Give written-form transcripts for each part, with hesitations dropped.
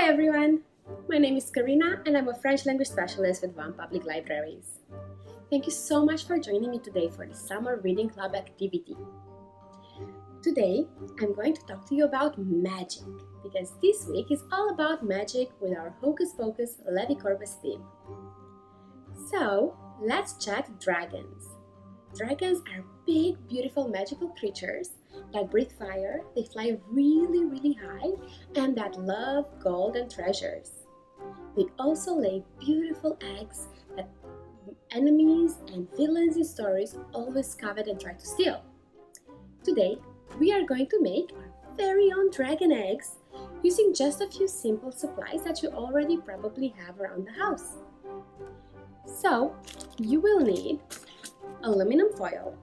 everyone! My name is Karina and I'm a French language specialist with Vaughan Public Libraries. Thank you so much for joining me today for the Summer Reading Club activity. Today, I'm going to talk to you about magic because this week is all about magic with our Hocus Pocus Levicorpus theme. So, let's chat dragons. Dragons are big, beautiful, magical creatures that breathe fire, they fly really, really high, and that love gold and treasures. They also lay beautiful eggs that enemies and villains in stories always covet and try to steal. Today, we are going to make our very own dragon eggs using just a few simple supplies that you already probably have around the house. So, you will need aluminum foil,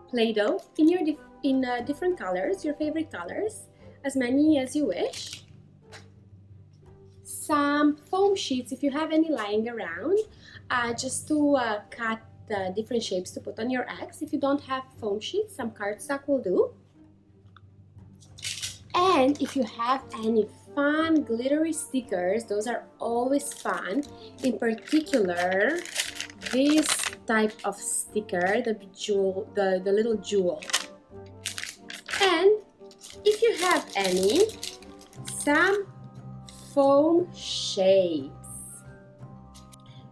Play-Doh in different colors, your favorite colors, as many as you wish, some foam sheets if you have any lying around, just to cut different shapes to put on your eggs. If you don't have foam sheets, some cardstock will do. And if you have any fun glittery stickers, those are always fun. In particular, this type of sticker, the little jewel. And if you have any, some foam shapes.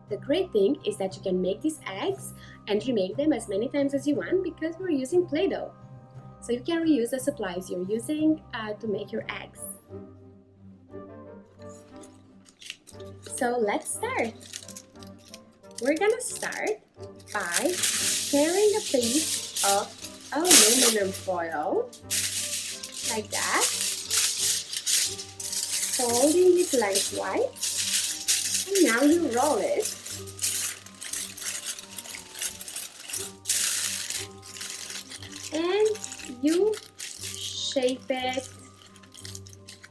The great thing is that you can make these eggs and remake them as many times as you want because we're using Play-Doh. So you can reuse the supplies you're using to make your eggs. So let's start. We're gonna start by tearing a piece of aluminum foil like that, folding it lengthwise, and now you roll it. And you shape it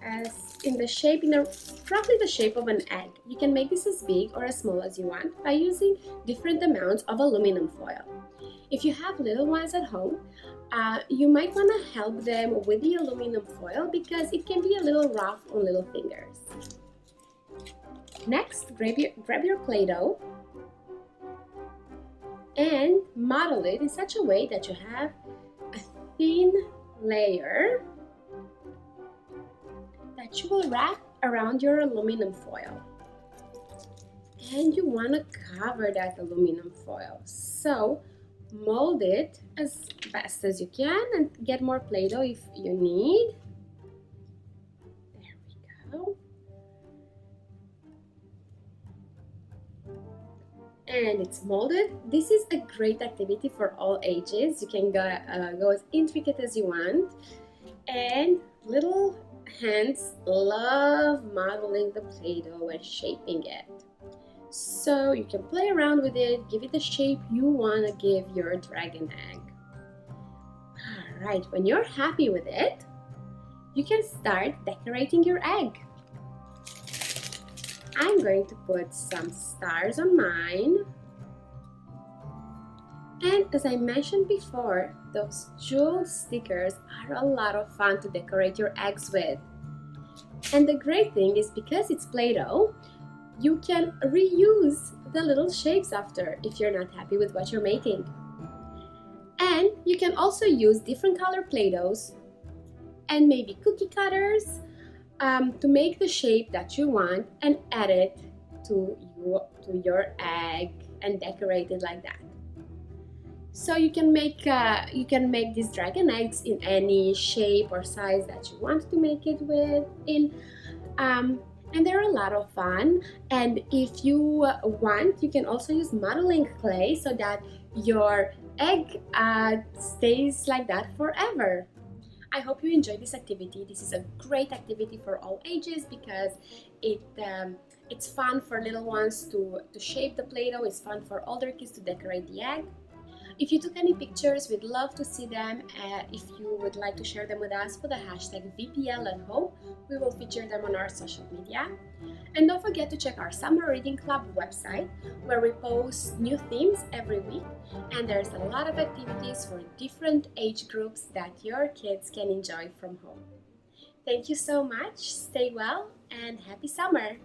as roughly the shape of an egg. You can make this as big or as small as you want by using different amounts of aluminum foil. If you have little ones at home, you might want to help them with the aluminum foil because it can be a little rough on little fingers. Next, grab your Play-Doh and model it in such a way that you have a thin layer that you will wrap around your aluminum foil. And you want to cover that aluminum foil. So mold it as best as you can and get more Play-Doh if you need. There we go. And it's molded. This is a great activity for all ages. You can go as intricate as you want. And little hands love modeling the Play-Doh and shaping it. So you can play around with it, give it the shape you want to give your dragon egg. Alright, when you're happy with it, you can start decorating your egg. I'm going to put some stars on mine. And as I mentioned before, those jeweled stickers are a lot of fun to decorate your eggs with. And the great thing is because it's Play-Doh, you can reuse the little shapes after if you're not happy with what you're making. And you can also use different color Play-Dohs and maybe cookie cutters to make the shape that you want and add it to your egg and decorate it like that. So you can make these dragon eggs in any shape or size that you want to make it and they're a lot of fun. And if you want, you can also use modeling clay so that your egg stays like that forever. I hope you enjoyed this activity. This is a great activity for all ages because it's fun for little ones to shape the Play-Doh. It's fun for older kids to decorate the egg. If you took any pictures, we'd love to see them. If you would like to share them with us, put the hashtag VPL@home. We will feature them on our social media. And don't forget to check our Summer Reading Club website where we post new themes every week. And there's a lot of activities for different age groups that your kids can enjoy from home. Thank you so much. Stay well and happy summer.